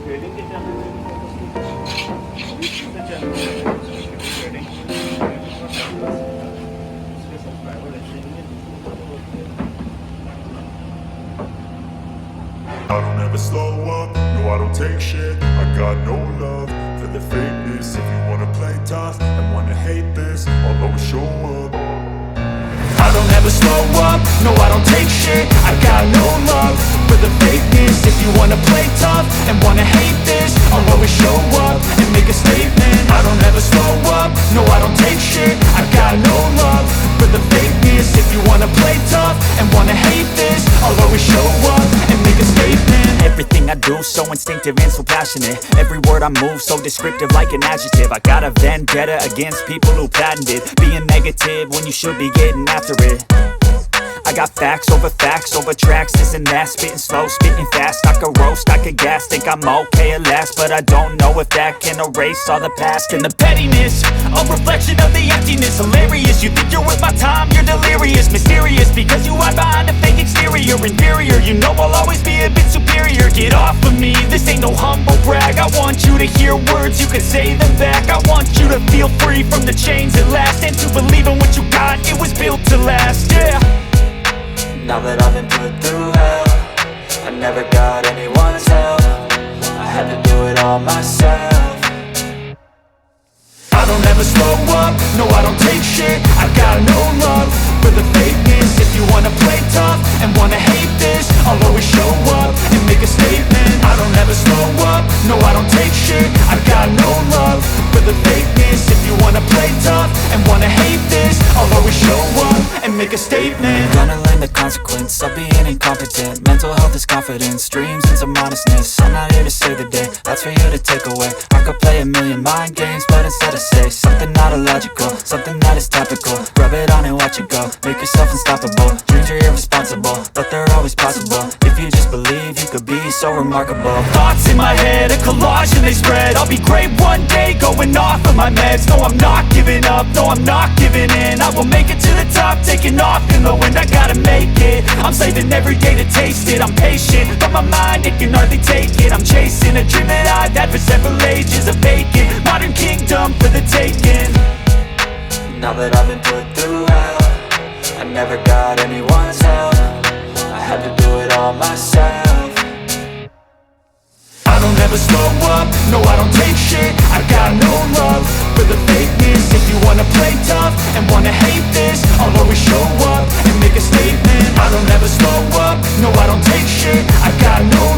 Trading के channel पे भी फोकस नहीं करना। अभी दूसरे चैनल पे ट्रेडिंग उसके सब्सक्राइबर ऐसे नहीं है। I don't ever slow up, no I don't take shit. I got no love for the fakeness. If you wanna play tough and wanna hate this, I'll always show up. I don't ever slow up, no I don't take shit. I got no love for the fakeness. If you wanna play tough and wanna hate this, I'll always show up and make a statement. I don't ever slow up, no I don't take shit. I got no love for the fakeness. If you wanna play tough and wanna hate this, I'll always show up and make a statement. Everything I do so instinctive and so passionate. Every word I move so descriptive like an adjective. I got a vendetta against people who patented being negative when you should be getting after it. I got facts over tracks, this and that. Spitting slow, spitting fast. I could roast, I could gas. Think I'm okay at last, but I don't know if that can erase all the past. And the pettiness, a reflection of the emptiness. Hilarious, you think you're worth my time, you're delirious. Mysterious, because you hide behind a fake exterior. Inferior, you know I'll always be a bit superior. Get off of me, this ain't no humble brag. I want you to hear words, you can say them back. I want you to feel free from the chains at last, and to believe in what you got, it was built to last, yeah. Now that I've been put through hell, I never got anyone's help. I had to do it all myself. I don't ever slow up, no I don't take shit. I got no love for the fakeness. If you wanna play tough and wanna hate this, I'll always show up and make a statement. I don't ever slow up, no I don't take shit. I got no love for the fakeness. If you wanna play tough and wanna hate this, I'll always show up and make a statement. Gonna learn the consequence of being incompetent. Mental health is confidence, dreams and some honestness. I'm not here to save the day, that's for you to take away. I could play a million mind games, but instead I say something not illogical, something that is topical. Rub it on and watch it go, make yourself unstoppable. Dreams are irresponsible, but they're always possible. If you just believe, you could be so remarkable. Thoughts in my head, a collage and they spread. I'll be great one day, going off of my meds. No, I'm not giving up, no, I'm not giving in. I will make it to the top, taking off in the wind. I gotta make it, I'm saving every day to taste it. I'm patient, but my mind, it can hardly take it. I'm chasing a dream that I've had for several ages. A vacant, modern kingdom for the taking. Now that I've been put through hell, I never got anyone's help. I had to do it all myself. I don't ever slow up, no I don't take shit. I got no love for the fakeness. If you wanna play tough and wanna hate this, I'll always show up and make a statement. I don't ever slow up, no I don't take shit. I got no